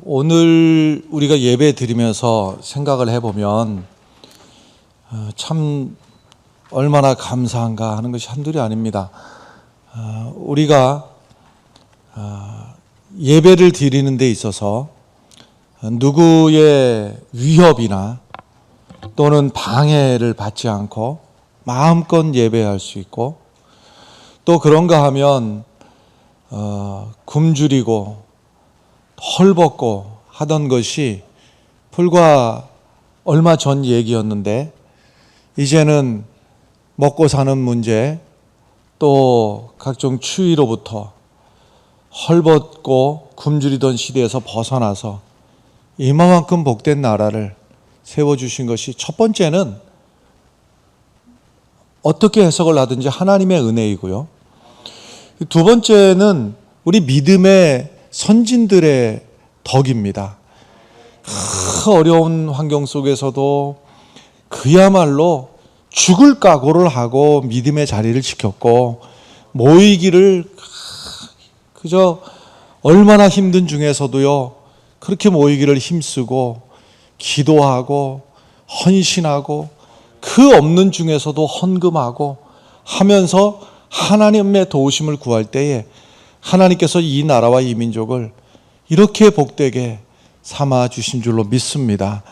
오늘 우리가 예배 드리면서 생각을 해보면 참 얼마나 감사한가 하는 것이 한둘이 아닙니다. 우리가 예배를 드리는 데 있어서 누구의 위협이나 또는 방해를 받지 않고 마음껏 예배할 수 있고, 또 그런가 하면 굶주리고 헐벗고 하던 것이 불과 얼마 전 얘기였는데, 이제는 먹고 사는 문제, 또 각종 추위로부터 헐벗고 굶주리던 시대에서 벗어나서 이만큼 복된 나라를 세워주신 것이, 첫 번째는 어떻게 해석을 하든지 하나님의 은혜이고요, 두 번째는 우리 믿음의 선진들의 덕입니다. 어려운 환경 속에서도 그야말로 죽을 각오를 하고 믿음의 자리를 지켰고, 모이기를 그저 얼마나 힘든 중에서도요, 그렇게 모이기를 힘쓰고 기도하고 헌신하고 그 없는 중에서도 헌금하고 하면서 하나님의 도우심을 구할 때에 하나님께서 이 나라와 이 민족을 이렇게 복되게 삼아 주신 줄로 믿습니다.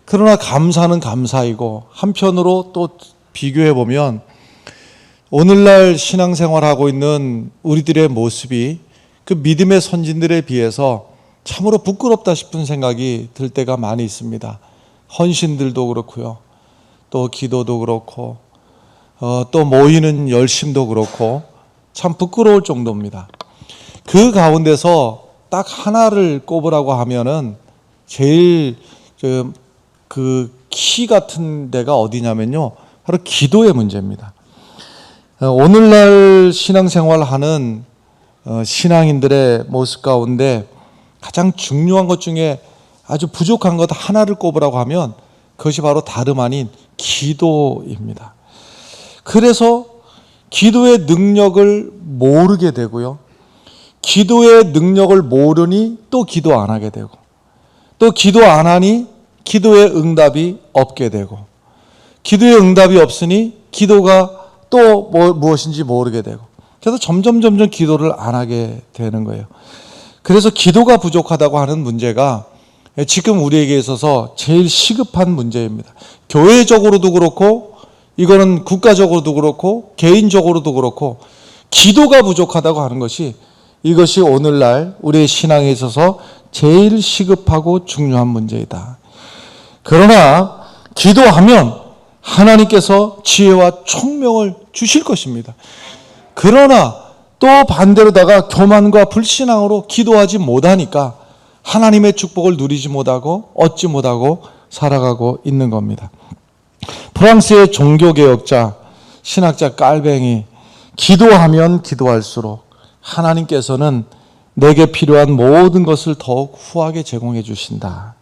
그러나 감사는 감사이고, 한편으로 또 비교해 보면 오늘날 신앙생활하고 있는 우리들의 모습이 그 믿음의 선진들에 비해서 참으로 부끄럽다 싶은 생각이 들 때가 많이 있습니다. 헌신들도 그렇고요, 또 기도도 그렇고, 또 모이는 열심도 그렇고 참 부끄러울 정도입니다. 그 가운데서 딱 하나를 꼽으라고 하면은 제일 그 키 같은 데가 어디냐면요, 바로 기도의 문제입니다. 오늘날 신앙생활하는 신앙인들의 모습 가운데 가장 중요한 것 중에 아주 부족한 것 하나를 꼽으라고 하면 그것이 바로 다름 아닌 기도입니다. 그래서 기도의 능력을 모르게 되고요, 기도의 능력을 모르니 또 기도 안 하게 되고, 또 기도 안 하니 기도의 응답이 없게 되고, 기도의 응답이 없으니 기도가 또 무엇인지 모르게 되고, 그래서 점점 기도를 안 하게 되는 거예요. 그래서 기도가 부족하다고 하는 문제가 지금 우리에게 있어서 제일 시급한 문제입니다. 교회적으로도 그렇고, 이거는 국가적으로도 그렇고, 개인적으로도 그렇고, 기도가 부족하다고 하는 것이, 이것이 오늘날 우리의 신앙에 있어서 제일 시급하고 중요한 문제이다. 그러나 기도하면 하나님께서 지혜와 총명을 주실 것입니다. 그러나 또 반대로다가 교만과 불신앙으로 기도하지 못하니까 하나님의 축복을 누리지 못하고 얻지 못하고 살아가고 있는 겁니다. 프랑스의 종교개혁자, 신학자 깔뱅이, 기도하면 기도할수록 하나님께서는 내게 필요한 모든 것을 더욱 후하게 제공해 주신다.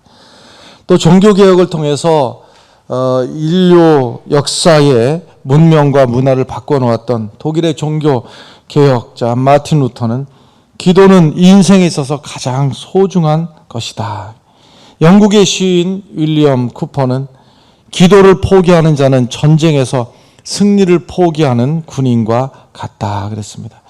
또 종교개혁을 통해서 인류 역사의 문명과 문화를 바꿔놓았던 독일의 종교개혁자 마틴 루터는 기도는 인생에 있어서 가장 소중한 것이다. 영국의 시인 윌리엄 쿠퍼는 기도를 포기하는 자는 전쟁에서 승리를 포기하는 군인과 같다 그랬습니다.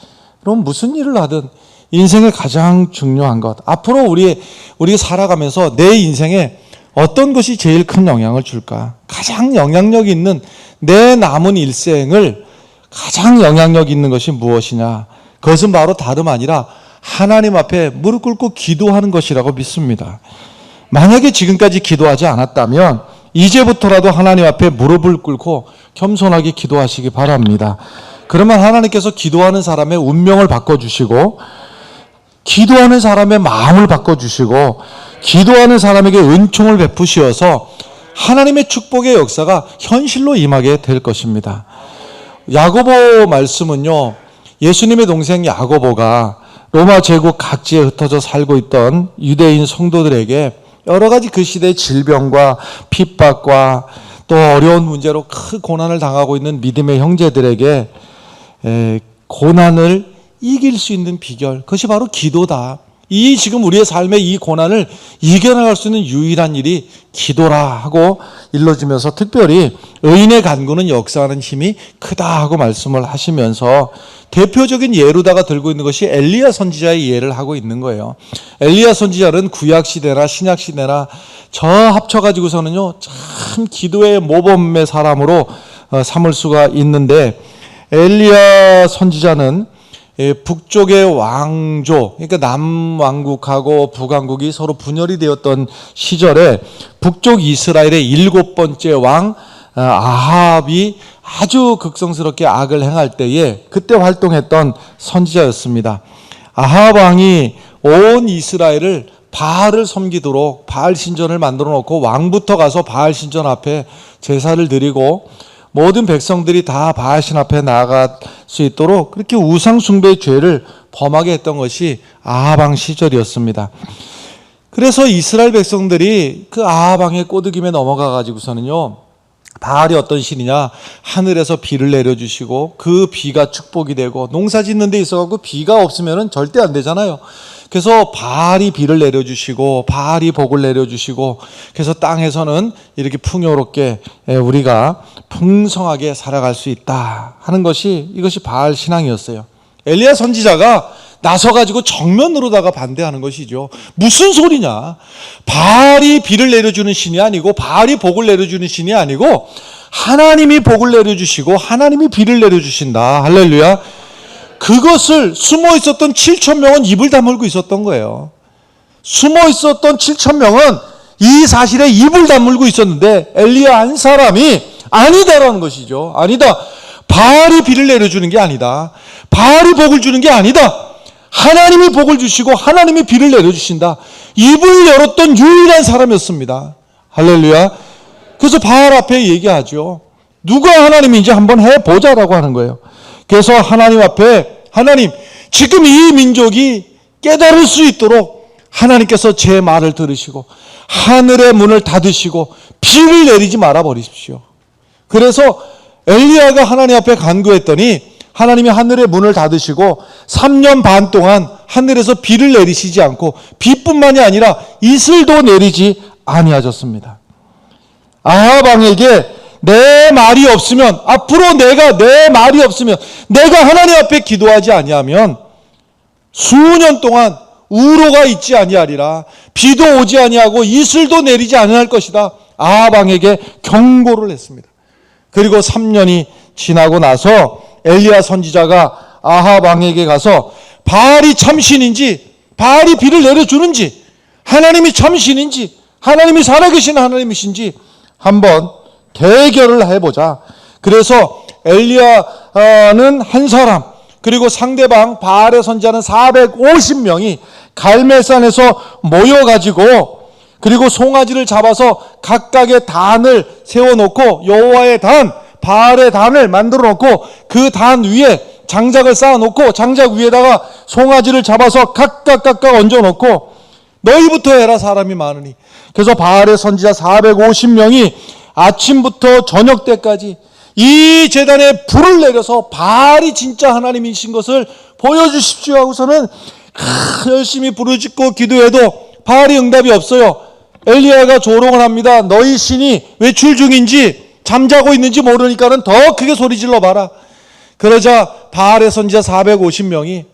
그럼 무슨 일을 하든 인생의 가장 중요한 것, 앞으로 우리 살아가면서 내 인생에 어떤 것이 제일 큰 영향을 줄까? 가장 영향력 있는 내 남은 일생을 가장 영향력 있는 것이 무엇이냐? 그것은 바로 다름 아니라 하나님 앞에 무릎 꿇고 기도하는 것이라고 믿습니다. 만약에 지금까지 기도하지 않았다면 이제부터라도 하나님 앞에 무릎을 꿇고 겸손하게 기도하시기 바랍니다. 그러면 하나님께서 기도하는 사람의 운명을 바꿔주시고, 기도하는 사람의 마음을 바꿔주시고, 기도하는 사람에게 은총을 베푸시어서 하나님의 축복의 역사가 현실로 임하게 될 것입니다. 야고보 말씀은요, 예수님의 동생 야고보가 로마 제국 각지에 흩어져 살고 있던 유대인 성도들에게 여러 가지 그 시대의 질병과 핍박과 또 어려운 문제로 큰 고난을 당하고 있는 믿음의 형제들에게 고난을 이길 수 있는 비결, 그것이 바로 기도다. 이 지금 우리의 삶의 이 고난을 이겨나갈 수 있는 유일한 일이 기도라 하고 일러주면서 특별히 의인의 간구는 역사하는 힘이 크다 하고 말씀을 하시면서 대표적인 예로다가 들고 있는 것이 엘리야 선지자의 예를 하고 있는 거예요. 엘리야 선지자는 구약시대나 신약시대나 저 합쳐가지고서는요 참 기도의 모범의 사람으로 삼을 수가 있는데, 엘리야 선지자는 북쪽의 왕조, 그러니까 남왕국하고 북왕국이 서로 분열이 되었던 시절에 북쪽 이스라엘의 7번째 왕 아합이 아주 극성스럽게 악을 행할 때에 그때 활동했던 선지자였습니다. 아합 왕이 온 이스라엘을 바알을 섬기도록 바알 신전을 만들어 놓고 왕부터 가서 바알 신전 앞에 제사를 드리고 모든 백성들이 다 바알신 앞에 나아갈 수 있도록 그렇게 우상 숭배의 죄를 범하게 했던 것이 아합 왕 시절이었습니다. 그래서 이스라엘 백성들이 그 아합 왕의 꼬드김에 넘어가 가지고서는요, 바알이 어떤 신이냐, 하늘에서 비를 내려주시고 그 비가 축복이 되고, 농사 짓는 데 있어서 비가 없으면 절대 안 되잖아요. 그래서 바알이 비를 내려주시고 바알이 복을 내려주시고, 그래서 땅에서는 이렇게 풍요롭게 우리가 풍성하게 살아갈 수 있다 하는 것이, 이것이 바알 신앙이었어요. 엘리야 선지자가 나서가지고 정면으로다가 반대하는 것이죠. 무슨 소리냐, 바알이 비를 내려주는 신이 아니고 바알이 복을 내려주는 신이 아니고 하나님이 복을 내려주시고 하나님이 비를 내려주신다. 할렐루야. 그것을 숨어 있었던 7,000명은 입을 다물고 있었던 거예요. 숨어 있었던 7,000명은 이 사실에 입을 다물고 있었는데 엘리야 한 사람이 아니다라는 것이죠. 아니다, 바알이 비를 내려주는 게 아니다, 바알이 복을 주는 게 아니다, 하나님이 복을 주시고 하나님이 비를 내려주신다. 입을 열었던 유일한 사람이었습니다. 할렐루야. 그래서 바알 앞에 얘기하죠. 누가 하나님인지 한번 해보자라고 하는 거예요. 그래서 하나님 앞에, 하나님, 지금 이 민족이 깨달을 수 있도록 하나님께서 제 말을 들으시고 하늘의 문을 닫으시고 비를 내리지 말아 버리십시오. 그래서 엘리야가 하나님 앞에 간구했더니 하나님이 하늘의 문을 닫으시고 3년 반 동안 하늘에서 비를 내리시지 않고 비뿐만이 아니라 이슬도 내리지 아니하셨습니다. 아합 왕에게 내 말이 없으면, 앞으로 내 말이 없으면, 내가 하나님 앞에 기도하지 아니하면 수년 동안 우로가 있지 아니하리라, 비도 오지 아니하고 이슬도 내리지 아니할 것이다. 아합 왕에게 경고를 했습니다. 그리고 3년이 지나고 나서 엘리야 선지자가 아합 왕에게 가서 바알이 참신인지, 바알이 비를 내려주는지, 하나님이 참신인지, 하나님이 살아계신 하나님이신지 한번 대결을 해보자. 그래서 엘리야는 한 사람, 그리고 상대방 바알의 선지자는 450명이 갈멜산에서 모여가지고, 그리고 송아지를 잡아서 각각의 단을 세워놓고 여호와의 단, 바알의 단을 만들어 놓고 그 단 위에 장작을 쌓아놓고 장작 위에다가 송아지를 잡아서 각각 얹어놓고 너희부터 해라, 사람이 많으니. 그래서 바알의 선지자 450명이 아침부터 저녁 때까지 이 제단에 불을 내려서 바알이 진짜 하나님이신 것을 보여주십시오 하고서는 열심히 부르짖고 기도해도 바알이 응답이 없어요. 엘리야가 조롱을 합니다. 너희 신이 외출 중인지 잠자고 있는지 모르니까는 더 크게 소리 질러 봐라. 그러자 바알의 선지자 450명이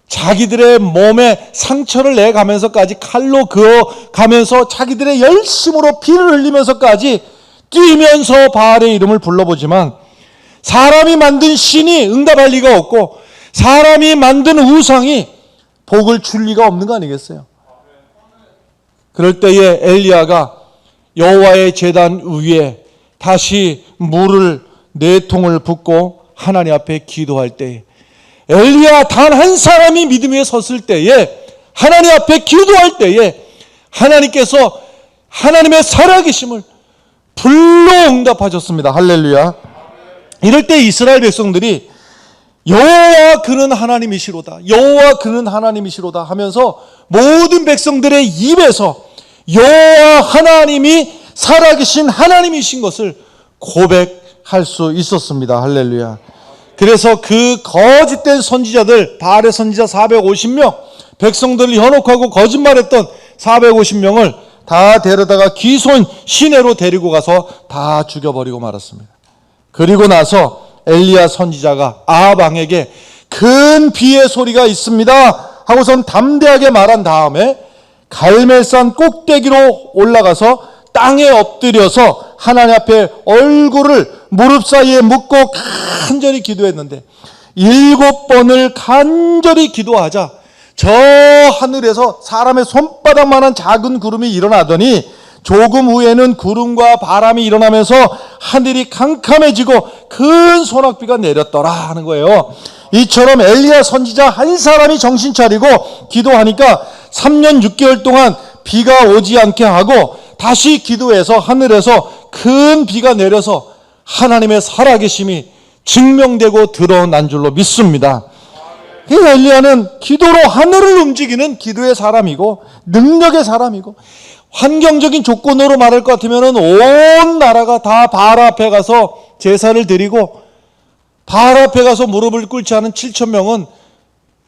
자기들의 몸에 상처를 내가면서까지 칼로 그어가면서 자기들의 열심으로 피를 흘리면서까지 뛰면서 바알의 이름을 불러보지만 사람이 만든 신이 응답할 리가 없고 사람이 만든 우상이 복을 줄 리가 없는 거 아니겠어요? 그럴 때에 엘리야가 여호와의 제단 위에 다시 물을 4통을 붓고 하나님 앞에 기도할 때에, 엘리야 단 한 사람이 믿음 위에 섰을 때에, 하나님 앞에 기도할 때에 하나님께서 하나님의 살아계심을 불로 응답하셨습니다. 할렐루야. 이럴 때 이스라엘 백성들이 여호와 그는 하나님이시로다, 여호와 그는 하나님이시로다 하면서 모든 백성들의 입에서 여호와 하나님이 살아계신 하나님이신 것을 고백할 수 있었습니다. 할렐루야. 그래서 그 거짓된 선지자들, 바알의 선지자 450명, 백성들을 현혹하고 거짓말했던 450명을 다 데려다가 기손 시내로 데리고 가서 다 죽여버리고 말았습니다. 그리고 나서 엘리야 선지자가 아합 왕에게 큰 비의 소리가 있습니다 하고선 담대하게 말한 다음에 갈멜산 꼭대기로 올라가서 땅에 엎드려서 하나님 앞에 얼굴을 무릎 사이에 묻고 간절히 기도했는데 7번을 간절히 기도하자 저 하늘에서 사람의 손바닥만한 작은 구름이 일어나더니 조금 후에는 구름과 바람이 일어나면서 하늘이 캄캄해지고 큰 소낙비가 내렸더라 하는 거예요. 이처럼 엘리야 선지자 한 사람이 정신 차리고 기도하니까 3년 6개월 동안 비가 오지 않게 하고 다시 기도해서 하늘에서 큰 비가 내려서 하나님의 살아계심이 증명되고 드러난 줄로 믿습니다. 엘리야는 기도로 하늘을 움직이는 기도의 사람이고 능력의 사람이고, 환경적인 조건으로 말할 것 같으면 온 나라가 다 바알 앞에 가서 제사를 드리고 바알 앞에 가서 무릎을 꿇지 않은 7,000명은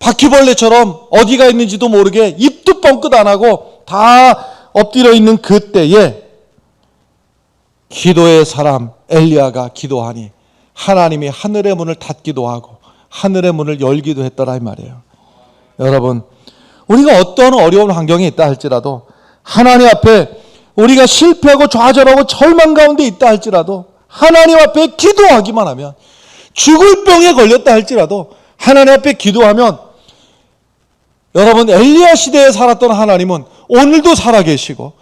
바퀴벌레처럼 어디가 있는지도 모르게 입도 뻥끗 안 하고 다 엎드려 있는 그때에 기도의 사람 엘리야가 기도하니 하나님이 하늘의 문을 닫기도 하고 하늘의 문을 열기도 했더라 이 말이에요. 여러분, 우리가 어떤 어려운 환경에 있다 할지라도, 하나님 앞에 우리가 실패하고 좌절하고 절망 가운데 있다 할지라도 하나님 앞에 기도하기만 하면, 죽을 병에 걸렸다 할지라도 하나님 앞에 기도하면, 여러분, 엘리야 시대에 살았던 하나님은 오늘도 살아계시고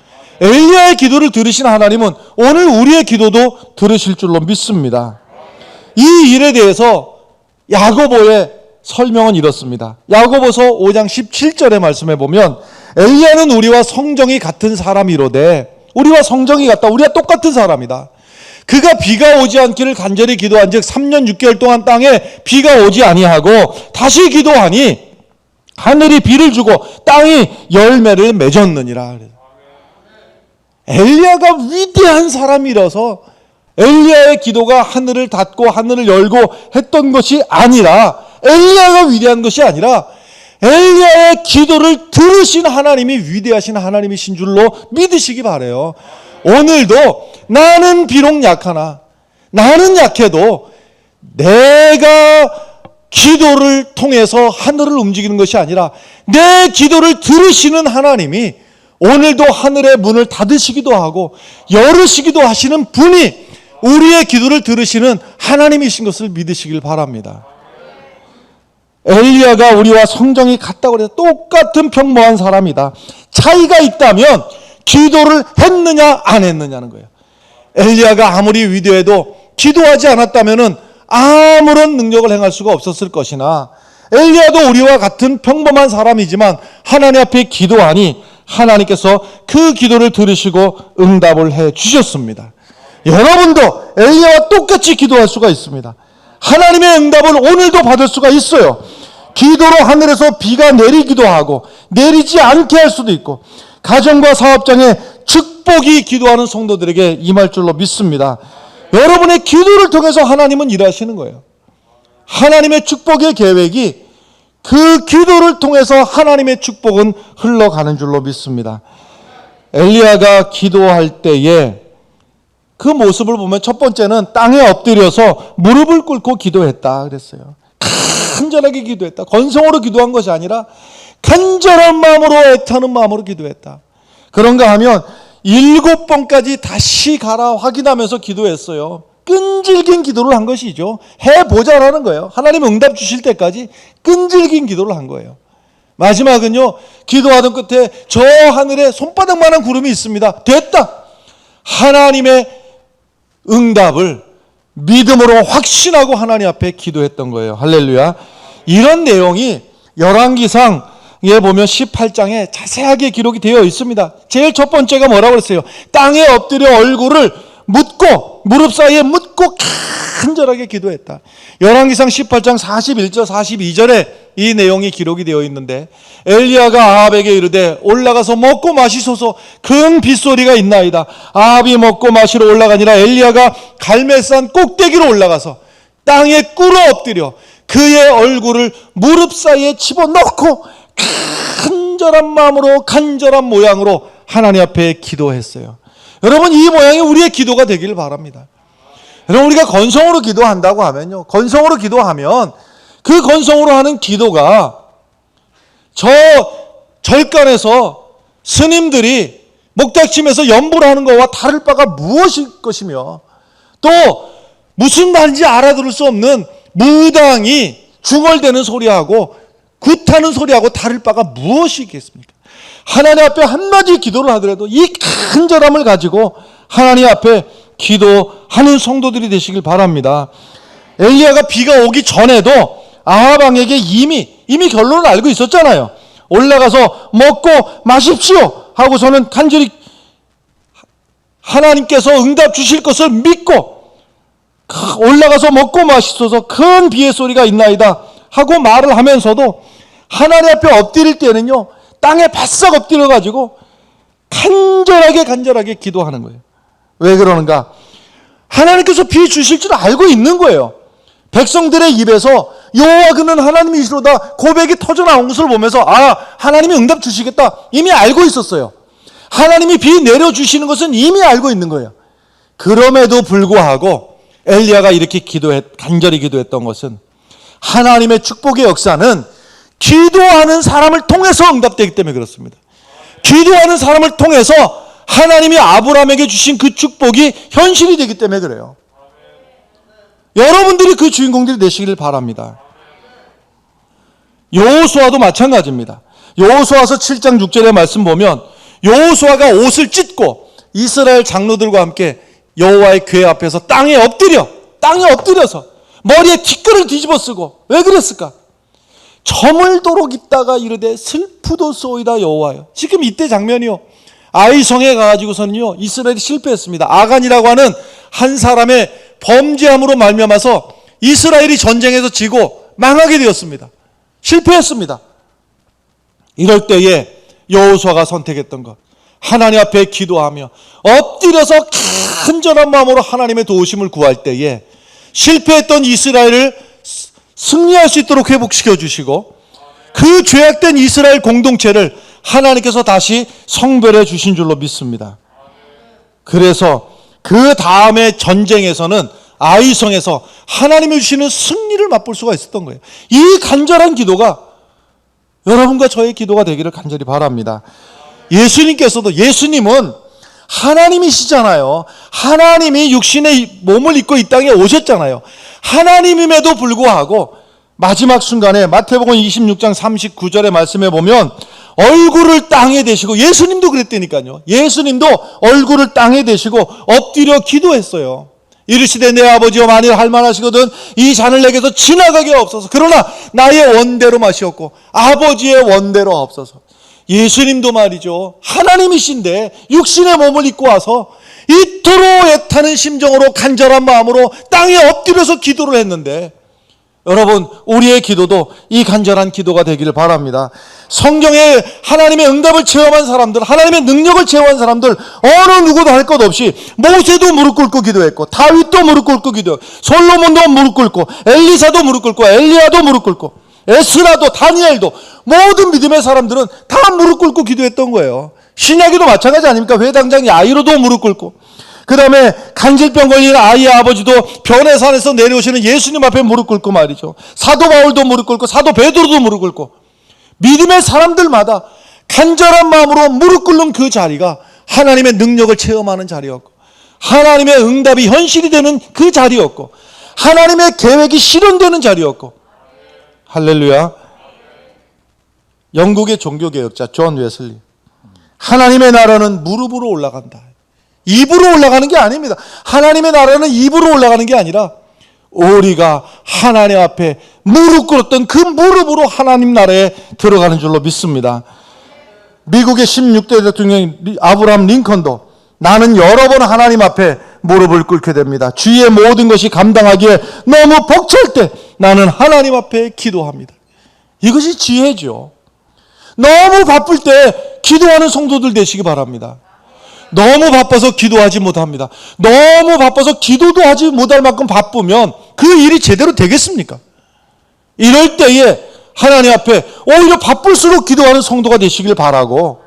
엘리야의 기도를 들으신 하나님은 오늘 우리의 기도도 들으실 줄로 믿습니다. 이 일에 대해서 야고보의 설명은 이렇습니다. 야고보서 5장 17절의 말씀에 보면 엘리야는 우리와 성정이 같은 사람이로되, 우리와 성정이 같다, 우리가 똑같은 사람이다. 그가 비가 오지 않기를 간절히 기도한 즉 3년 6개월 동안 땅에 비가 오지 아니하고 다시 기도하니 하늘이 비를 주고 땅이 열매를 맺었느니라. 엘리야가 위대한 사람이라서 엘리야의 기도가 하늘을 닫고 하늘을 열고 했던 것이 아니라, 엘리야가 위대한 것이 아니라 엘리야의 기도를 들으신 하나님이 위대하신 하나님이신 줄로 믿으시기 바라요. 오늘도 나는 비록 약하나, 나는 약해도 내가 기도를 통해서 하늘을 움직이는 것이 아니라 내 기도를 들으시는 하나님이 오늘도 하늘의 문을 닫으시기도 하고 열으시기도 하시는 분이 우리의 기도를 들으시는 하나님이신 것을 믿으시길 바랍니다. 엘리야가 우리와 성정이 같다고 해서 똑같은 평범한 사람이다. 차이가 있다면 기도를 했느냐 안 했느냐는 거예요. 엘리야가 아무리 위대해도 기도하지 않았다면 아무런 능력을 행할 수가 없었을 것이나, 엘리야도 우리와 같은 평범한 사람이지만 하나님 앞에 기도하니 하나님께서 그 기도를 들으시고 응답을 해 주셨습니다. 여러분도 엘리야와 똑같이 기도할 수가 있습니다. 하나님의 응답을 오늘도 받을 수가 있어요. 기도로 하늘에서 비가 내리기도 하고 내리지 않게 할 수도 있고, 가정과 사업장에 축복이 기도하는 성도들에게 임할 줄로 믿습니다. 여러분의 기도를 통해서 하나님은 일하시는 거예요. 하나님의 축복의 계획이 그 기도를 통해서 하나님의 축복은 흘러가는 줄로 믿습니다. 엘리야가 기도할 때에 그 모습을 보면 첫 번째는 땅에 엎드려서 무릎을 꿇고 기도했다 그랬어요. 간절하게 기도했다. 건성으로 기도한 것이 아니라 간절한 마음으로, 애타는 마음으로 기도했다. 그런가 하면 7번까지 다시 가라 확인하면서 기도했어요. 끈질긴 기도를 한 것이죠. 해보자라는 거예요. 하나님 응답 주실 때까지 끈질긴 기도를 한 거예요. 마지막은요, 기도하던 끝에 저 하늘에 손바닥만한 구름이 있습니다. 됐다. 하나님의 응답을 믿음으로 확신하고 하나님 앞에 기도했던 거예요. 할렐루야. 이런 내용이 열왕기상에 보면 18장에 자세하게 기록이 되어 있습니다. 제일 첫 번째가 뭐라고 그랬어요? 땅에 엎드려 얼굴을 묻고, 무릎 사이에 묻고 간절하게 기도했다. 열왕기상 18장 41절 42절에 이 내용이 기록이 되어 있는데, 엘리야가 아합에게 이르되 올라가서 먹고 마시소서, 큰 빗소리가 있나이다. 아합이 먹고 마시러 올라가니라 엘리야가 갈멜산 꼭대기로 올라가서 땅에 꿇어 엎드려 그의 얼굴을 무릎 사이에 집어넣고 간절한 마음으로 간절한 모양으로 하나님 앞에 기도했어요. 여러분, 이 모양이 우리의 기도가 되기를 바랍니다. 여러분, 우리가 건성으로 기도한다고 하면요, 건성으로 기도하면 그 건성으로 하는 기도가 저 절간에서 스님들이 목닥침에서 연부를 하는 것과 다를 바가 무엇일 것이며, 또 무슨 말인지 알아들을 수 없는 무당이 중얼대는 소리하고 굿하는 소리하고 다를 바가 무엇이겠습니까? 하나님 앞에 한마디 기도를 하더라도 이 간절함을 가지고 하나님 앞에 기도하는 성도들이 되시길 바랍니다. 엘리야가 비가 오기 전에도 아합 왕에게 이미 결론을 알고 있었잖아요. 올라가서 먹고 마십시오 하고서는 간절히 하나님께서 응답 주실 것을 믿고 올라가서 먹고 마시소서, 큰 비의 소리가 있나이다 하고 말을 하면서도 하나님 앞에 엎드릴 때는요, 땅에 바싹 엎드려 가지고 간절하게 기도하는 거예요. 왜 그러는가? 하나님께서 비 주실 줄 알고 있는 거예요. 백성들의 입에서 여호와 그는 하나님이시로다 고백이 터져나온 것을 보면서 하나님이 응답 주시겠다 이미 알고 있었어요. 하나님이 비 내려주시는 것은 이미 알고 있는 거예요. 그럼에도 불구하고 엘리야가 이렇게 간절히 기도했던 것은, 하나님의 축복의 역사는 기도하는 사람을 통해서 응답되기 때문에 그렇습니다. 기도하는 사람을 통해서 하나님이 아브라함에게 주신 그 축복이 현실이 되기 때문에 그래요. 여러분들이 그 주인공들이 되시기를 바랍니다. 여호수아도 마찬가지입니다. 여호수아서 7장 6절의 말씀 보면 여호수아가 옷을 찢고 이스라엘 장로들과 함께 여호와의 궤 앞에서 땅에 엎드려서 머리에 티끌을 뒤집어 쓰고, 왜 그랬을까? 저물도록 있다가 이르되 슬프도소이다 여호와여. 지금 이때 장면이요, 아이성에 가가지고서는요 이스라엘이 실패했습니다. 아간이라고 하는 한 사람의 범죄함으로 말미암아서 이스라엘이 전쟁에서 지고 망하게 되었습니다. 실패했습니다. 이럴 때에 여호수아가 선택했던 것, 하나님 앞에 기도하며 엎드려서 간절한 마음으로 하나님의 도우심을 구할 때에 실패했던 이스라엘을 승리할 수 있도록 회복시켜 주시고, 그 죄악된 이스라엘 공동체를 하나님께서 다시 성별해 주신 줄로 믿습니다. 그래서 그 다음에 전쟁에서는 아이성에서 하나님이 주시는 승리를 맛볼 수가 있었던 거예요. 이 간절한 기도가 여러분과 저의 기도가 되기를 간절히 바랍니다. 예수님은 하나님이시잖아요. 하나님이 육신의 몸을 입고 이 땅에 오셨잖아요. 하나님임에도 불구하고 마지막 순간에 마태복음 26장 39절의 말씀에 보면 얼굴을 땅에 대시고, 예수님도 그랬다니까요. 예수님도 얼굴을 땅에 대시고 엎드려 기도했어요. 이르시되 내 아버지여 만일 할만하시거든 이 잔을 내게서 지나가게 없어서, 그러나 나의 원대로 마시옵고 아버지의 원대로 없어서. 예수님도 말이죠, 하나님이신데 육신의 몸을 입고 와서 이토록 애타는 심정으로 간절한 마음으로 땅에 엎드려서 기도를 했는데, 여러분, 우리의 기도도 이 간절한 기도가 되기를 바랍니다. 성경에 하나님의 응답을 체험한 사람들, 하나님의 능력을 체험한 사람들, 어느 누구도 할 것 없이 모세도 무릎 꿇고 기도했고, 다윗도 무릎 꿇고 기도했고, 솔로몬도 무릎 꿇고, 엘리사도 무릎 꿇고, 엘리야도 무릎 꿇고, 에스라도, 다니엘도, 모든 믿음의 사람들은 다 무릎 꿇고 기도했던 거예요. 신약에도 마찬가지 아닙니까? 회당장 야이로도 무릎 꿇고, 그 다음에 간질병 걸린 아이의 아버지도 변해산에서 내려오시는 예수님 앞에 무릎 꿇고 말이죠. 사도 바울도 무릎 꿇고, 사도 베드로도 무릎 꿇고, 믿음의 사람들마다 간절한 마음으로 무릎 꿇는 그 자리가 하나님의 능력을 체험하는 자리였고, 하나님의 응답이 현실이 되는 그 자리였고, 하나님의 계획이 실현되는 자리였고. 할렐루야. 영국의 종교개혁자 존 웨슬리, 하나님의 나라는 무릎으로 올라간다, 입으로 올라가는 게 아닙니다. 하나님의 나라는 입으로 올라가는 게 아니라 우리가 하나님 앞에 무릎 꿇었던 그 무릎으로 하나님 나라에 들어가는 줄로 믿습니다. 미국의 16대 대통령 아브라함 링컨도 나는 여러 번 하나님 앞에 무릎을 꿇게 됩니다. 주위의 모든 것이 감당하기에 너무 벅찰 때 나는 하나님 앞에 기도합니다. 이것이 지혜죠. 너무 바쁠 때 기도하는 성도들 되시기 바랍니다. 너무 바빠서 기도하지 못합니다. 너무 바빠서 기도도 하지 못할 만큼 바쁘면 그 일이 제대로 되겠습니까? 이럴 때에 하나님 앞에 오히려 바쁠수록 기도하는 성도가 되시길 바라고,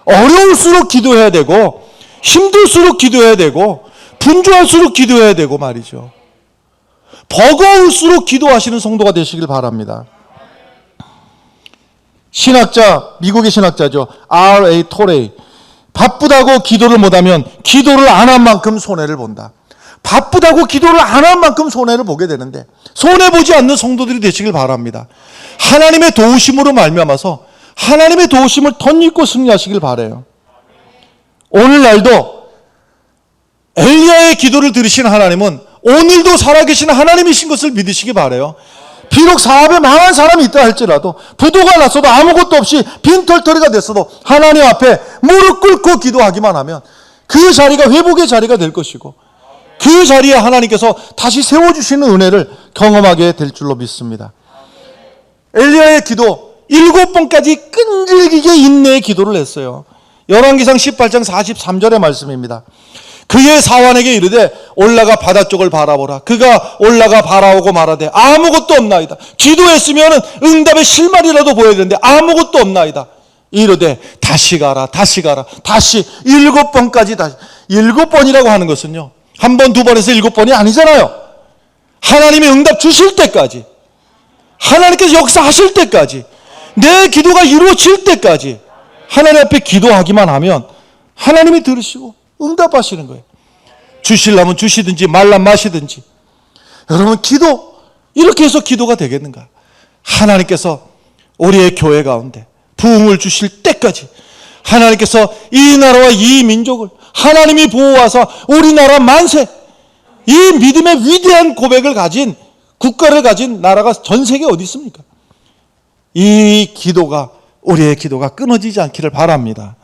어려울수록 기도해야 되고, 힘들수록 기도해야 되고, 분주할수록 기도해야 되고 말이죠. 버거울수록 기도하시는 성도가 되시길 바랍니다. 신학자, 미국의 신학자죠. R.A. 토레이. 바쁘다고 기도를 못하면 기도를 안 한 만큼 손해를 본다. 바쁘다고 기도를 안 한 만큼 손해를 보게 되는데, 손해보지 않는 성도들이 되시길 바랍니다. 하나님의 도우심으로 말미암아서 하나님의 도우심을 덧입고 승리하시길 바라요. 오늘날도 엘리야의 기도를 들으신 하나님은 오늘도 살아계신 하나님이신 것을 믿으시기 바라요. 비록 사업에 망한 사람이 있다 할지라도, 부도가 났어도, 아무것도 없이 빈털터리가 됐어도 하나님 앞에 무릎 꿇고 기도하기만 하면 그 자리가 회복의 자리가 될 것이고, 그 자리에 하나님께서 다시 세워주시는 은혜를 경험하게 될 줄로 믿습니다. 엘리야의 기도 7번까지 끈질기게 인내의 기도를 했어요. 열왕기상 18장 43절의 말씀입니다. 그의 사환에게 이르되 올라가 바다 쪽을 바라보라. 그가 올라가 바라오고 말하되 아무것도 없나이다. 기도했으면 응답의 실마리라도 보여야 되는데 아무것도 없나이다. 이르되 다시 가라, 다시 가라, 다시 7번까지 다시. 7번이라고 하는 것은요, 한 번, 두 번에서 7번이 아니잖아요. 하나님이 응답 주실 때까지, 하나님께서 역사하실 때까지, 내 기도가 이루어질 때까지 하나님 앞에 기도하기만 하면 하나님이 들으시고 응답하시는 거예요. 주시려면 주시든지 말라 마시든지. 여러분, 기도 이렇게 해서 기도가 되겠는가? 하나님께서 우리의 교회 가운데 부흥을 주실 때까지, 하나님께서 이 나라와 이 민족을 하나님이 보호하사 우리나라 만세, 이 믿음의 위대한 고백을 가진, 국가를 가진 나라가 전 세계에 어디 있습니까? 이 기도가, 우리의 기도가 끊어지지 않기를 바랍니다.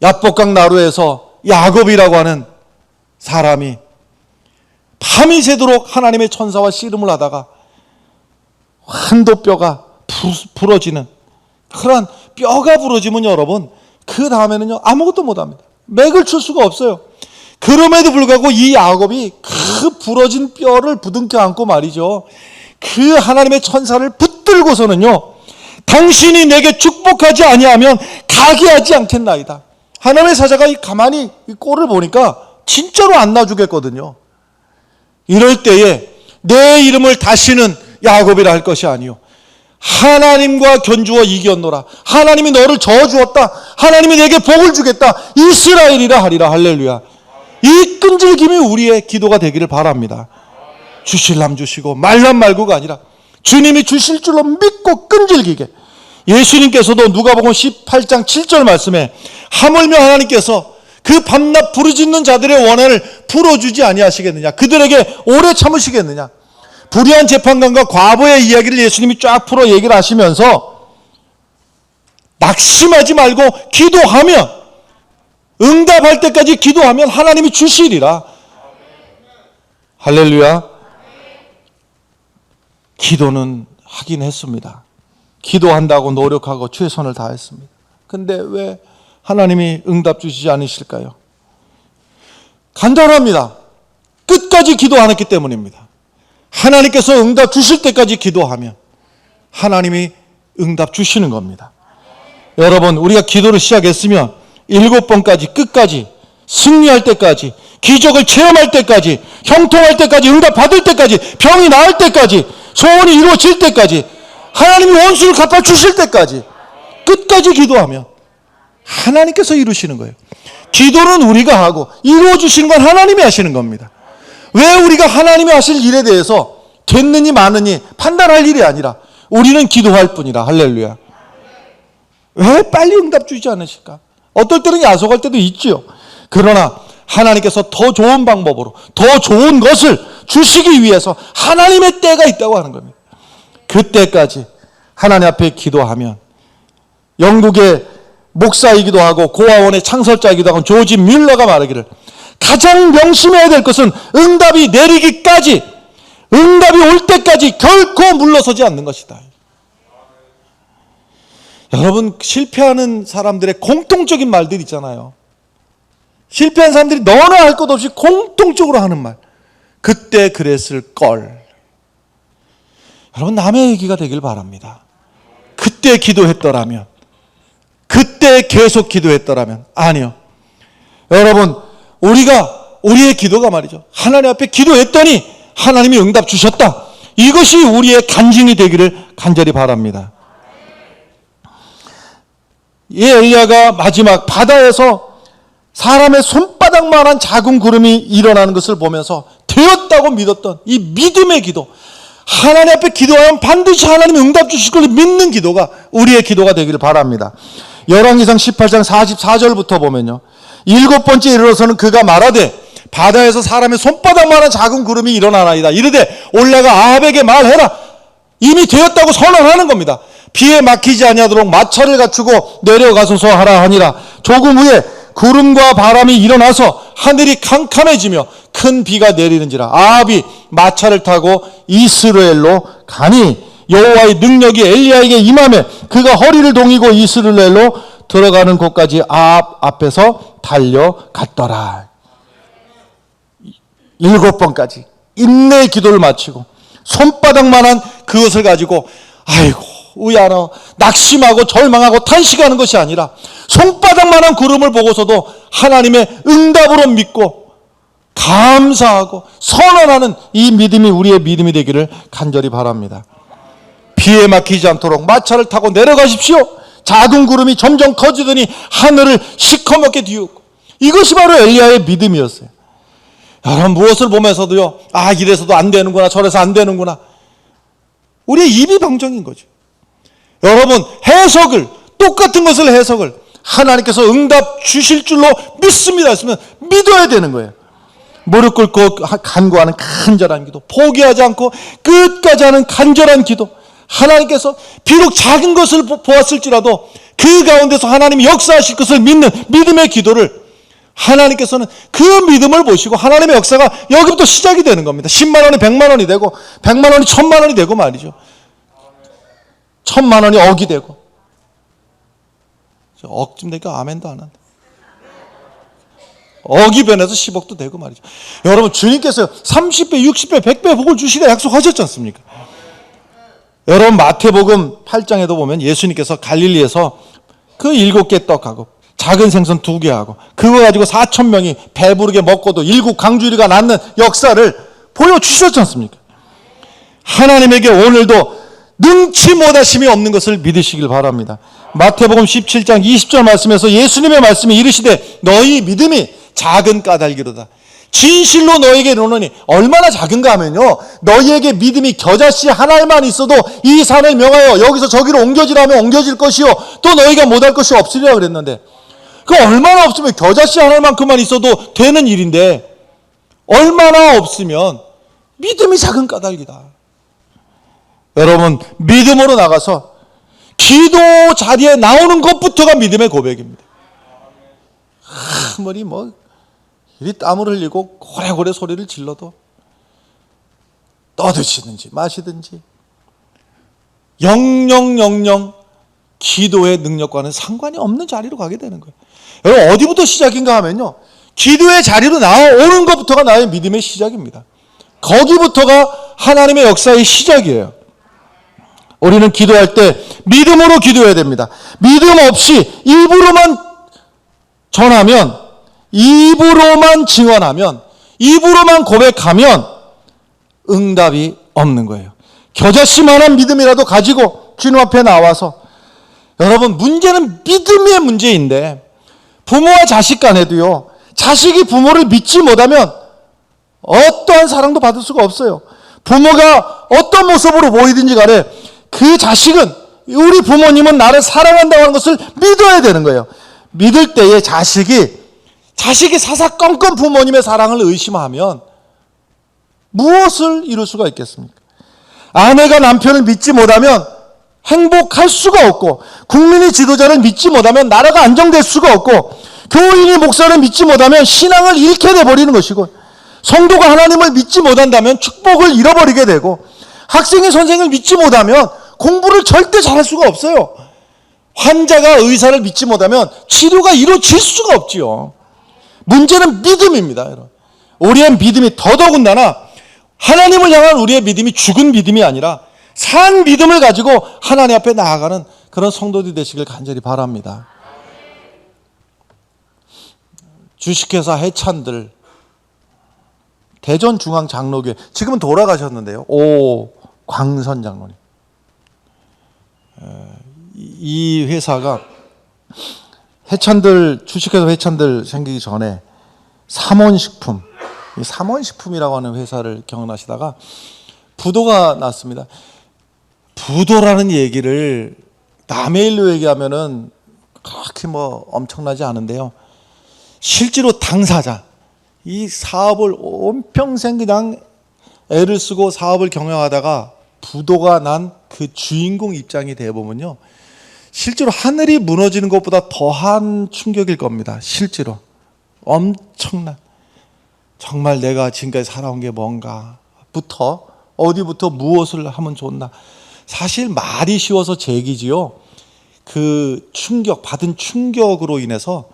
야복강 나루에서 야곱이라고 하는 사람이 밤이 새도록 하나님의 천사와 씨름을 하다가 한도뼈가 부러지는, 그러한 뼈가 부러지면 여러분, 그 다음에는요 아무것도 못합니다. 맥을 출 수가 없어요. 그럼에도 불구하고 이 야곱이 그 부러진 뼈를 부둥켜 안고 말이죠, 그 하나님의 천사를 붙들고서는요, 당신이 내게 축복하지 아니하면 가게 하지 않겠나이다. 하나님의 사자가 가만히 이 꼴을 보니까 진짜로 안 놔주겠거든요. 이럴 때에 내 이름을 다시는 야곱이라 할 것이 아니요, 하나님과 견주어 이겼노라. 하나님이 너를 저주었다. 하나님이 내게 복을 주겠다. 이스라엘이라 하리라. 할렐루야. 이 끈질김이 우리의 기도가 되기를 바랍니다. 주실람 주시고 말람 말고가 아니라 주님이 주실 줄로 믿고 끈질기게. 예수님께서도 누가복음 18장 7절 말씀에 하물며 하나님께서 그 밤낮 부르짖는 자들의 원한을 풀어주지 아니하시겠느냐, 그들에게 오래 참으시겠느냐. 불의한 재판관과 과부의 이야기를 예수님이 쫙 풀어 얘기를 하시면서 낙심하지 말고 기도하면, 응답할 때까지 기도하면 하나님이 주시리라. 할렐루야. 기도는 하긴 했습니다. 기도한다고 노력하고 최선을 다했습니다. 근데 왜 하나님이 응답 주시지 않으실까요? 간단합니다. 끝까지 기도 안 했기 때문입니다. 하나님께서 응답 주실 때까지 기도하면 하나님이 응답 주시는 겁니다. 여러분, 우리가 기도를 시작했으면 7번까지 끝까지, 승리할 때까지, 기적을 체험할 때까지, 형통할 때까지, 응답 받을 때까지, 병이 나을 때까지, 소원이 이루어질 때까지, 하나님이 원수를 갚아주실 때까지 끝까지 기도하면 하나님께서 이루시는 거예요. 기도는 우리가 하고 이루어주시는 건 하나님이 하시는 겁니다. 왜 우리가 하나님이 하실 일에 대해서 됐느니 마느니 판단할 일이 아니라 우리는 기도할 뿐이라. 할렐루야. 왜 빨리 응답 주지 않으실까? 어떨 때는 야속할 때도 있지요. 그러나 하나님께서 더 좋은 방법으로 더 좋은 것을 주시기 위해서 하나님의 때가 있다고 하는 겁니다. 그때까지 하나님 앞에 기도하면, 영국의 목사이기도 하고 고아원의 창설자이기도 하고 조지 뮬러가 말하기를, 가장 명심해야 될 것은 응답이 내리기까지, 응답이 올 때까지 결코 물러서지 않는 것이다. 여러분, 실패하는 사람들의 공통적인 말들 있잖아요. 실패한 사람들이 너나 할 것 없이 공통적으로 하는 말, 그때 그랬을 걸. 여러분, 남의 얘기가 되길 바랍니다. 그때 기도했더라면, 그때 계속 기도했더라면. 아니요. 여러분, 우리의 기도가 말이죠, 하나님 앞에 기도했더니 하나님이 응답 주셨다. 이것이 우리의 간증이 되기를 간절히 바랍니다. 이 엘리야가 마지막 바다에서 사람의 손바닥만한 작은 구름이 일어나는 것을 보면서 되었다고 믿었던 이 믿음의 기도, 하나님 앞에 기도하면 반드시 하나님이 응답 주실 걸 믿는 기도가 우리의 기도가 되기를 바랍니다. 열왕기상 18장 44절부터 보면요, 7번째 이르러서는 그가 말하되 바다에서 사람의 손바닥만한 작은 구름이 일어나나이다. 이르되 올라가 아합에게 말해라. 이미 되었다고 선언하는 겁니다. 비에 막히지 아니하도록 마차를 갖추고 내려가소서 하라 하니라. 조금 후에 구름과 바람이 일어나서 하늘이 캄캄해지며 큰 비가 내리는지라. 아합이 마차를 타고 이스라엘로 가니 여호와의 능력이 엘리야에게 임하매 그가 허리를 동이고 이스라엘로 들어가는 곳까지 아합 앞에서 달려갔더라. 7번까지 인내의 기도를 마치고 손바닥만한 그것을 가지고 아이고 우야너 낙심하고 절망하고 탄식하는 것이 아니라 손바닥만한 구름을 보고서도 하나님의 응답으로 믿고 감사하고 선언하는 이 믿음이 우리의 믿음이 되기를 간절히 바랍니다. 비에 막히지 않도록 마차를 타고 내려가십시오. 작은 구름이 점점 커지더니 하늘을 시커멓게 뒤엎고, 이것이 바로 엘리야의 믿음이었어요. 여러분, 무엇을 보면서도요, 아 이래서도 안 되는구나, 저래서 안 되는구나, 우리의 입이 방정인 거죠. 여러분, 똑같은 것을 해석을 하나님께서 응답 주실 줄로 믿습니다 했으면 믿어야 되는 거예요. 무릎 꿇고 간구하는 간절한 기도, 포기하지 않고 끝까지 하는 간절한 기도, 하나님께서 비록 작은 것을 보았을지라도 그 가운데서 하나님이 역사하실 것을 믿는 믿음의 기도를 하나님께서는 그 믿음을 보시고 하나님의 역사가 여기부터 시작이 되는 겁니다. 10만 원이 100만 원이 되고 100만 원이 1000만 원이 되고 말이죠. 1000만 원이 억이 되고, 억쯤 되니까 아멘도 안 한다. 억이 변해서 10억도 되고 말이죠. 여러분, 주님께서 30배, 60배, 100배 복을 주시라 약속하셨지 않습니까? 여러분, 마태복음 8장에도 보면 예수님께서 갈릴리에서 그 7개 떡하고 작은 생선 2개하고 그거 가지고 4,000명이 배부르게 먹고도 7강주리가 낳는 역사를 보여주셨지 않습니까? 하나님에게 오늘도 능치 못하심이 없는 것을 믿으시길 바랍니다. 마태복음 17장 20절 말씀에서 예수님의 말씀이 이르시되 너희 믿음이 작은 까닭이로다. 진실로 너에게 이르노니, 얼마나 작은가 하면요, 너희에게 믿음이 겨자씨 하나만 있어도 이 산을 명하여 여기서 저기로 옮겨지라면 옮겨질 것이요 또 너희가 못할 것이 없으리라 그랬는데, 그 얼마나 없으면 겨자씨 하나만큼만 있어도 되는 일인데 얼마나 없으면 믿음이 작은 까닭이다. 여러분, 믿음으로 나가서 기도 자리에 나오는 것부터가 믿음의 고백입니다. 아무리 이리 땀을 흘리고 고래고래 소리를 질러도 떠드시든지 마시든지 영영 기도의 능력과는 상관이 없는 자리로 가게 되는 거예요. 여러분, 어디부터 시작인가 하면요, 기도의 자리로 나오는 것부터가 나의 믿음의 시작입니다. 거기부터가 하나님의 역사의 시작이에요. 우리는 기도할 때 믿음으로 기도해야 됩니다. 믿음 없이 입으로만 전하면, 입으로만 증언하면, 입으로만 고백하면 응답이 없는 거예요. 겨자씨만한 믿음이라도 가지고 주님 앞에 나와서, 여러분, 문제는 믿음의 문제인데 부모와 자식 간에도요, 자식이 부모를 믿지 못하면 어떠한 사랑도 받을 수가 없어요. 부모가 어떤 모습으로 보이든지 간에 그 자식은, 우리 부모님은 나를 사랑한다고 하는 것을 믿어야 되는 거예요. 믿을 때에 자식이 사사건건 부모님의 사랑을 의심하면 무엇을 이룰 수가 있겠습니까? 아내가 남편을 믿지 못하면 행복할 수가 없고, 국민이 지도자를 믿지 못하면 나라가 안정될 수가 없고, 교인이 목사를 믿지 못하면 신앙을 잃게 돼버리는 것이고, 성도가 하나님을 믿지 못한다면 축복을 잃어버리게 되고, 학생이 선생을 믿지 못하면 공부를 절대 잘할 수가 없어요. 환자가 의사를 믿지 못하면 치료가 이루어질 수가 없지요. 문제는 믿음입니다, 여러분. 우리의 믿음이 더더군다나 하나님을 향한 우리의 믿음이 죽은 믿음이 아니라 산 믿음을 가지고 하나님 앞에 나아가는 그런 성도들이 되시길 간절히 바랍니다. 주식회사 해찬들, 대전중앙장로교회, 지금은 돌아가셨는데요. 오 광선 장로님. 이 회사가 해찬들, 주식회사 해찬들 생기기 전에 삼원식품, 삼원식품이라고 하는 회사를 경영하시다가 부도가 났습니다. 부도라는 얘기를 남의 일로 얘기하면은 그렇게 뭐 엄청나지 않은데요. 실제로 당사자, 이 사업을 온 평생 그냥 애를 쓰고 사업을 경영하다가 부도가 난 그 주인공 입장이 되어보면요, 실제로 하늘이 무너지는 것보다 더한 충격일 겁니다. 실제로 엄청난, 정말 내가 지금까지 살아온 게 뭔가부터, 어디부터 무엇을 하면 좋나. 사실 말이 쉬워서 제기지요, 그 충격, 받은 충격으로 인해서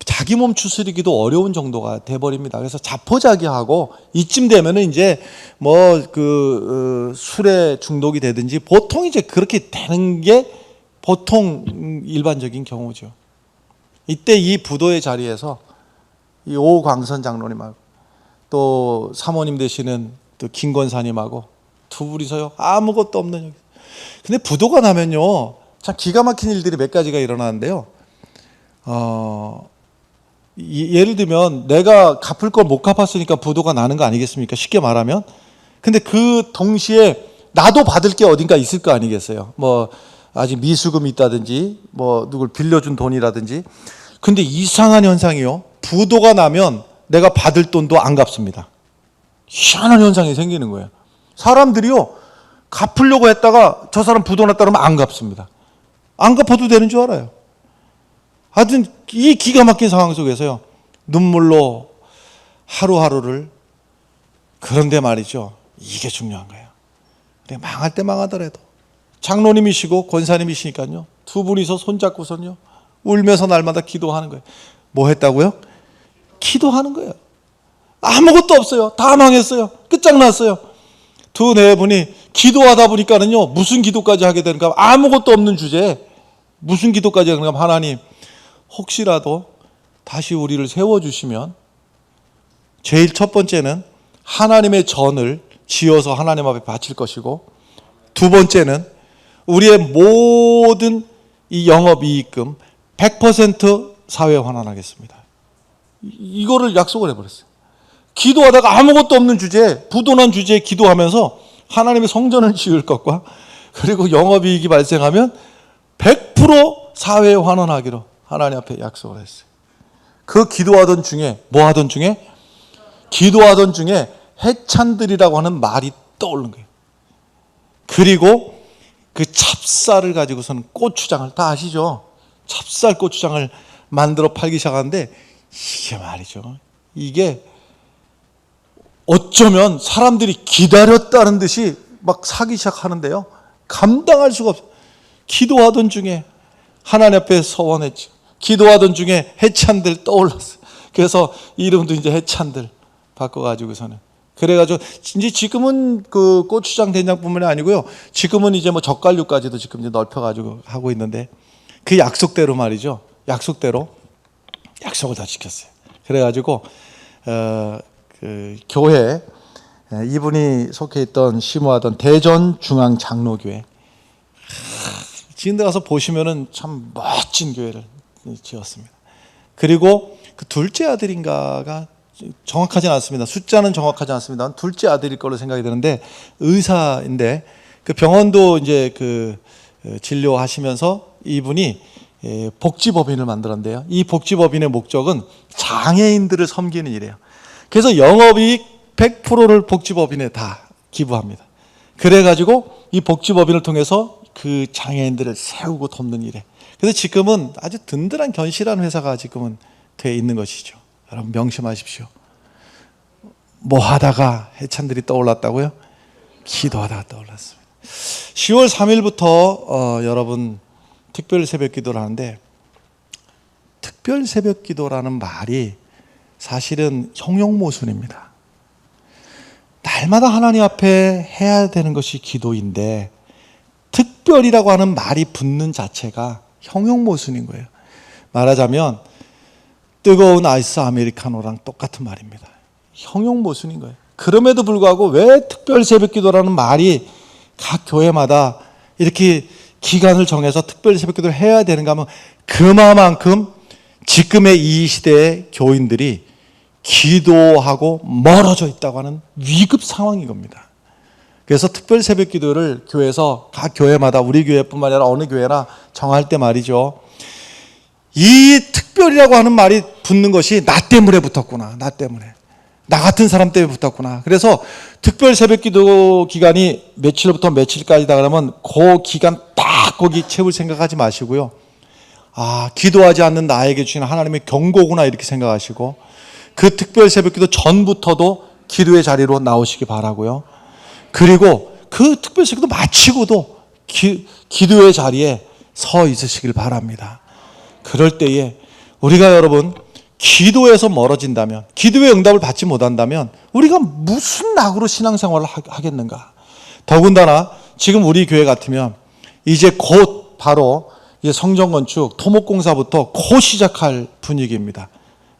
자기 몸 추스리기도 어려운 정도가 돼버립니다. 그래서 자포자기하고 이쯤 되면은 이제 뭐 그 술에 중독이 되든지, 보통 이제 그렇게 되는 게 보통 일반적인 경우죠. 이때 이 부도의 자리에서 이 오광선 장로님하고 또 사모님 되시는 또 김권사님하고 두 분이서요, 아무것도 없는 여기. 근데 부도가 나면요, 참 기가 막힌 일들이 몇 가지가 일어나는데요. 예를 들면 내가 갚을 걸 못 갚았으니까 부도가 나는 거 아니겠습니까? 쉽게 말하면. 근데 그 동시에 나도 받을 게 어딘가 있을 거 아니겠어요? 뭐 아직 미수금이 있다든지, 뭐 누굴 빌려준 돈이라든지. 근데 이상한 현상이요, 부도가 나면 내가 받을 돈도 안 갚습니다. 희한한 현상이 생기는 거예요. 사람들이요, 갚으려고 했다가 저 사람 부도 났다 그러면 안 갚습니다. 안 갚아도 되는 줄 알아요. 하여튼 이 기가 막힌 상황 속에서요, 눈물로 하루하루를. 그런데 말이죠, 이게 중요한 거예요. 망할 때 망하더라도 장로님이시고 권사님이시니까요, 두 분이서 손잡고선요 울면서 날마다 기도하는 거예요. 뭐 했다고요? 기도하는 거예요. 아무것도 없어요. 다 망했어요. 끝장났어요. 두 네 분이 기도하다 보니까는요, 무슨 기도까지 하게 되는가, 아무것도 없는 주제에 무슨 기도까지 하는가. 하나님, 혹시라도 다시 우리를 세워주시면, 제일 첫 번째는 하나님의 전을 지어서 하나님 앞에 바칠 것이고, 두 번째는 우리의 모든 이 영업이익금 100% 사회에 환원하겠습니다. 이거를 약속을 해버렸어요. 기도하다가 아무것도 없는 주제에, 부도난 주제에 기도하면서 하나님의 성전을 지을 것과, 그리고 영업이익이 발생하면 100% 사회에 환원하기로 하나님 앞에 약속을 했어요. 그 기도하던 중에, 뭐 하던 중에? 기도하던 중에 해찬들이라고 하는 말이 떠오른 거예요. 그리고 그 찹쌀을 가지고서는 고추장을, 다 아시죠? 찹쌀 고추장을 만들어 팔기 시작하는데, 이게 말이죠, 이게 어쩌면 사람들이 기다렸다는 듯이 막 사기 시작하는데요, 감당할 수가 없어요. 기도하던 중에 하나님 앞에 서원했죠. 기도하던 중에 해찬들 떠올랐어요. 그래서 이름도 이제 해찬들 바꿔가지고서는, 그래가지고 이제 지금은 그 고추장 된장뿐만이 아니고요, 지금은 이제 뭐 젓갈류까지도 지금 이제 넓혀가지고 하고 있는데, 그 약속대로 말이죠, 약속대로 약속을 다 지켰어요. 그래가지고 그 교회, 이분이 속해 있던 심호하던 대전중앙장로교회, 지금 가서 보시면은 참 멋진 교회를 지었습니다. 그리고 그 둘째 아들인가가, 정확하지는 않습니다. 숫자는 정확하지 않습니다. 둘째 아들일 걸로 생각이 드는데, 의사인데 그 병원도 이제 그 진료하시면서 이분이 복지법인을 만들었는데요, 이 복지법인의 목적은 장애인들을 섬기는 일이에요. 그래서 영업이익 100%를 복지법인에 다 기부합니다. 그래가지고 이 복지법인을 통해서 그 장애인들을 세우고 돕는 일에, 그래서 지금은 아주 든든한 견실한 회사가 지금은 되어 있는 것이죠. 여러분 명심하십시오. 뭐 하다가 해찬들이 떠올랐다고요? 기도하다가 떠올랐습니다. 10월 3일부터 여러분 특별 새벽 기도를 하는데, 특별 새벽 기도라는 말이 사실은 형용모순입니다. 날마다 하나님 앞에 해야 되는 것이 기도인데, 특별이라고 하는 말이 붙는 자체가 형용모순인 거예요. 말하자면 뜨거운 아이스 아메리카노랑 똑같은 말입니다. 형용모순인 거예요. 그럼에도 불구하고 왜 특별 새벽기도라는 말이 각 교회마다 이렇게 기간을 정해서 특별 새벽기도를 해야 되는가 하면 그만큼 지금의 이 시대의 교인들이 기도하고 멀어져 있다고 하는 위급 상황인 겁니다. 그래서 특별 새벽기도를 교회에서 각 교회마다 우리 교회뿐만 아니라 어느 교회나 정할 때 말이죠. 이 특별이라고 하는 말이 붙는 것이 나 때문에 붙었구나. 나 때문에. 나 같은 사람 때문에 붙었구나. 그래서 특별 새벽기도 기간이 며칠부터 며칠까지다 그러면 그 기간 딱 거기 채울 생각하지 마시고요. 기도하지 않는 나에게 주시는 하나님의 경고구나 이렇게 생각하시고 그 특별 새벽기도 전부터도 기도의 자리로 나오시기 바라고요. 그리고 그 특별 새벽기도 마치고도 기도의 자리에 서 있으시길 바랍니다. 그럴 때에 우리가 여러분 기도에서 멀어진다면, 기도의 응답을 받지 못한다면 우리가 무슨 낙으로 신앙생활을 하겠는가? 더군다나 지금 우리 교회 같으면 이제 곧 바로 이제 성전 건축, 토목공사부터 곧 시작할 분위기입니다.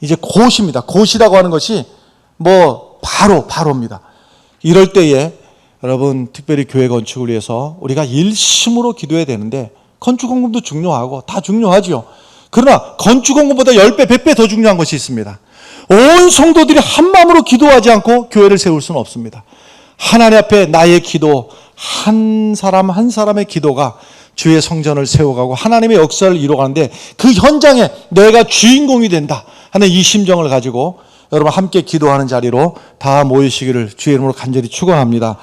이제 곧입니다. 곧이라고 하는 것이 바로입니다. 이럴 때에 여러분 특별히 교회 건축을 위해서 우리가 일심으로 기도해야 되는데 건축원금도 중요하고 다 중요하죠. 그러나 건축원금보다 10배, 100배 더 중요한 것이 있습니다. 온 성도들이 한마음으로 기도하지 않고 교회를 세울 수는 없습니다. 하나님 앞에 나의 기도, 한 사람 한 사람의 기도가 주의 성전을 세워가고 하나님의 역사를 이루어가는데 그 현장에 내가 주인공이 된다 하는 이 심정을 가지고 여러분 함께 기도하는 자리로 다 모이시기를 주의 이름으로 간절히 축원합니다.